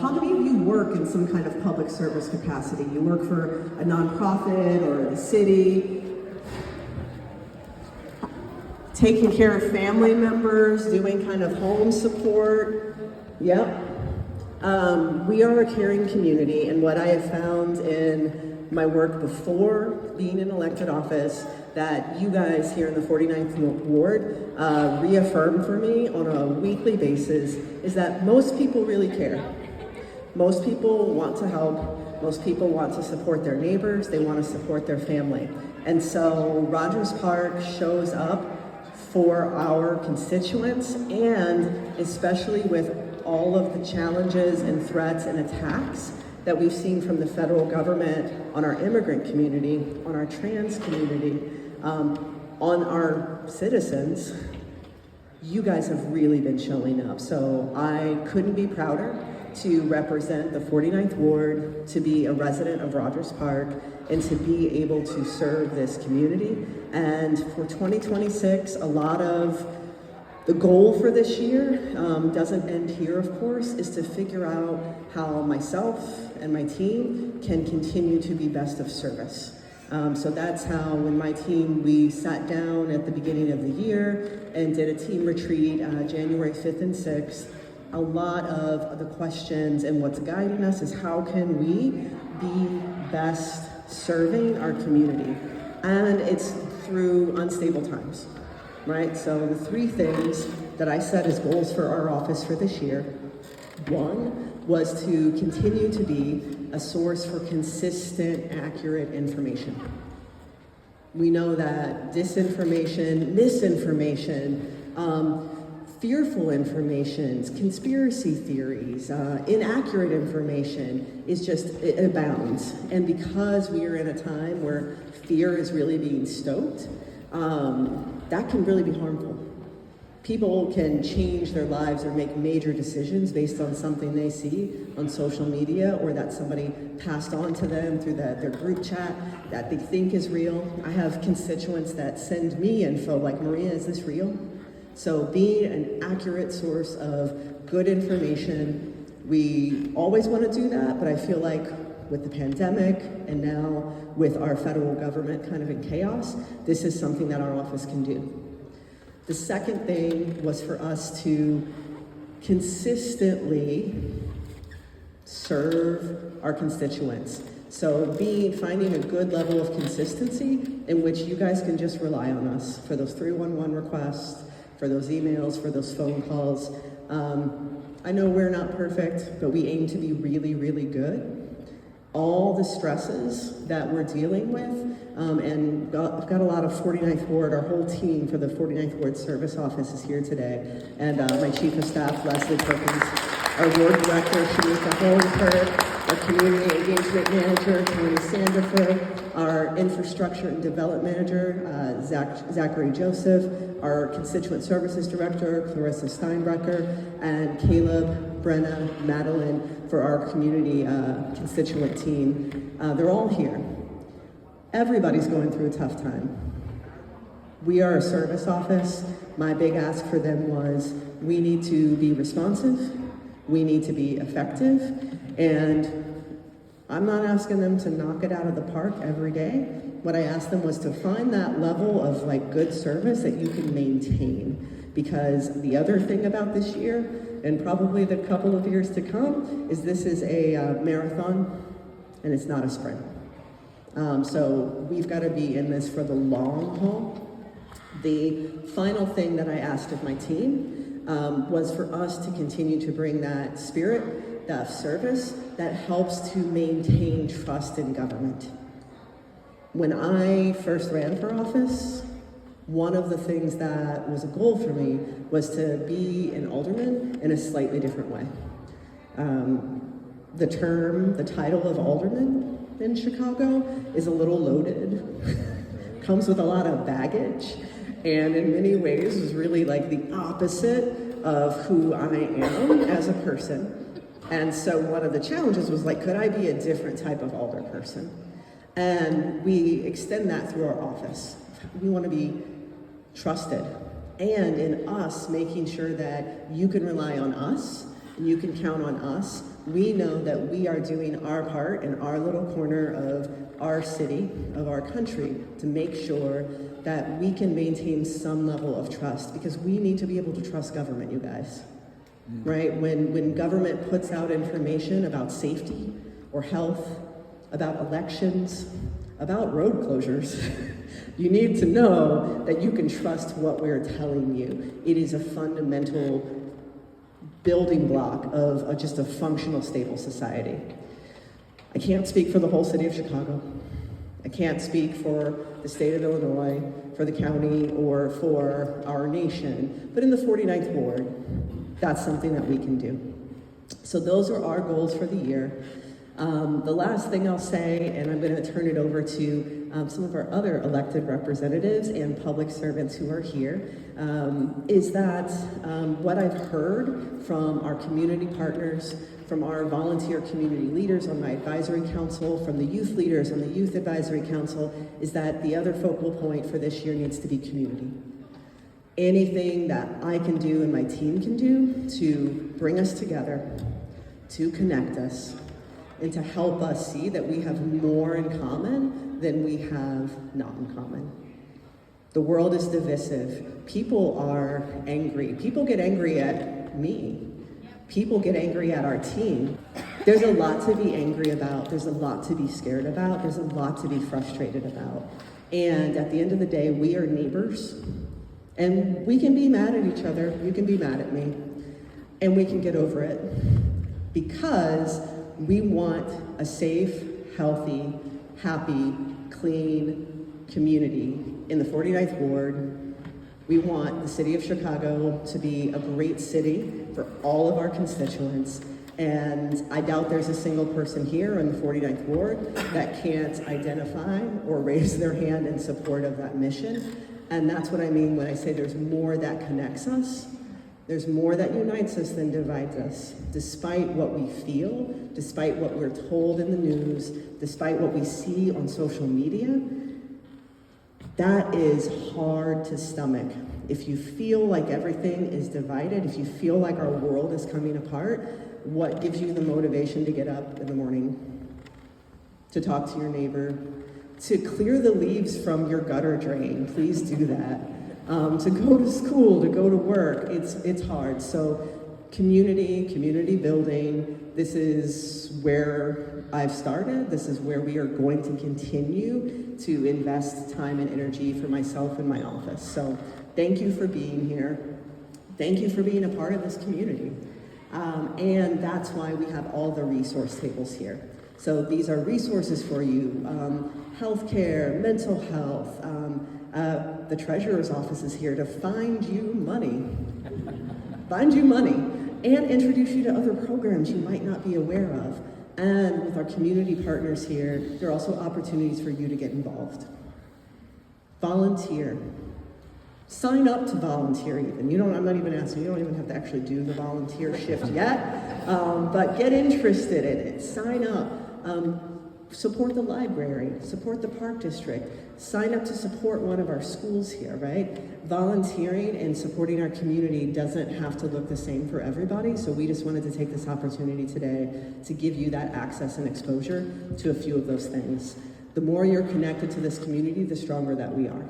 How many of you work in some kind of public service capacity? You work for a nonprofit or the city, taking care of family members, doing kind of home support? Yep. We are a caring community, and what I have found in my work before being in elected office that you guys here in the 49th Ward reaffirm for me on a weekly basis is that most people really care. Most people want to help. Most people want to support their neighbors. They want to support their family. And so Rogers Park shows up for our constituents, and especially with all of the challenges and threats and attacks that we've seen from the federal government on our immigrant community, on our trans community, on our citizens, you guys have really been showing up. So I couldn't be prouder to represent the 49th Ward, to be a resident of Rogers Park, and to be able to serve this community. And for 2026, a lot of the goal for this year doesn't end here, of course, is to figure out how myself and my team can continue to be best of service. So that's how, when my team, we sat down at the beginning of the year and did a team retreat January 5th and 6th. A lot of the questions and what's guiding us is how can we be best serving our community? And it's through unstable times, right? So the three things that I set as goals for our office for this year, one was to continue to be a source for consistent, accurate information. We know that disinformation, misinformation, fearful information, conspiracy theories, inaccurate information it abounds. And because we are in a time where fear is really being stoked, that can really be harmful. People can change their lives or make major decisions based on something they see on social media or that somebody passed on to them through their group chat that they think is real. I have constituents that send me info like, Maria, is this real? So being an accurate source of good information, we always want to do that, but I feel like with the pandemic and now with our federal government kind of in chaos, this is something that our office can do. The second thing was for us to consistently serve our constituents. So finding a good level of consistency in which you guys can just rely on us for those 311 requests, for those emails, for those phone calls. I know we're not perfect, but we aim to be really, really good. All the stresses that we're dealing with, and I've got a lot of 49th Ward, our whole team for the 49th Ward Service Office is here today, and my Chief of Staff, Leslie Perkins, our Ward Director, Shanika Holmkirk, our Community Engagement Manager, Tony Sandifer, our Infrastructure and Development Manager, Zachary Joseph, our Constituent Services Director, Clarissa Steinbrecher, and Caleb, Brenna, Madeline for our community constituent team. They're all here. Everybody's going through a tough time. We are a service office. My big ask for them was we need to be responsive, we need to be effective, and I'm not asking them to knock it out of the park every day. What I asked them was to find that level of good service that you can maintain. Because the other thing about this year, and probably the couple of years to come, is this is a marathon and it's not a sprint. So we've got to be in this for the long haul. The final thing that I asked of my team was for us to continue to bring that spirit, that service that helps to maintain trust in government. When I first ran for office, one of the things that was a goal for me was to be an alderman in a slightly different way. The title of alderman in Chicago is a little loaded, comes with a lot of baggage, and in many ways is really the opposite of who I am as a person. And so one of the challenges was could I be a different type of alder person? And we extend that through our office. We want to be trusted, and in us making sure that you can rely on us and you can count on us. We know that we are doing our part in our little corner of our city, of our country, to make sure that we can maintain some level of trust, because we need to be able to trust government, you guys. Right? When government puts out information about safety or health, about elections, about road closures, you need to know that you can trust what we're telling you. It is a fundamental building block of just a functional, stable society. I can't speak for the whole city of Chicago. I can't speak for the state of Illinois, for the county, or for our nation, but in the 49th Ward, that's something that we can do. So those are our goals for the year. The last thing I'll say, and I'm going to turn it over to some of our other elected representatives and public servants who are here, is that what I've heard from our community partners, from our volunteer community leaders on my advisory council, from the youth leaders on the youth advisory council, is that the other focal point for this year needs to be community. Anything that I can do and my team can do to bring us together, to connect us, and to help us see that we have more in common than we have not in common. The world is divisive. People are angry. People get angry at me. People get angry at our team. There's a lot to be angry about. There's a lot to be scared about. There's a lot to be frustrated about. And at the end of the day, we are neighbors. And we can be mad at each other. You can be mad at me. And we can get over it. Because we want a safe, healthy, happy, clean community in the 49th Ward. We want the city of Chicago to be a great city for all of our constituents. And I doubt there's a single person here in the 49th Ward that can't identify or raise their hand in support of that mission. And that's what I mean when I say there's more that connects us. There's more that unites us than divides us. Despite what we feel, despite what we're told in the news, despite what we see on social media, that is hard to stomach. If you feel like everything is divided, if you feel like our world is coming apart, what gives you the motivation to get up in the morning, to talk to your neighbor, to clear the leaves from your gutter drain? Please do that. To go to school, to go to work, it's hard. So community building, this is where I've started. This is where we are going to continue to invest time and energy for myself and my office. So thank you for being here. Thank you for being a part of this community. And that's why we have all the resource tables here. So these are resources for you, healthcare, mental health. The treasurer's office is here to find you money. Find you money and introduce you to other programs you might not be aware of. And with our community partners here, there are also opportunities for you to get involved. Volunteer. Sign up to volunteer even. I'm not even asking, you don't even have to actually do the volunteer shift yet, but get interested in it. Sign up. Support the library, support the park district, sign up to support one of our schools here, right? Volunteering and supporting our community doesn't have to look the same for everybody, so we just wanted to take this opportunity today to give you that access and exposure to a few of those things. The more you're connected to this community, the stronger that we are.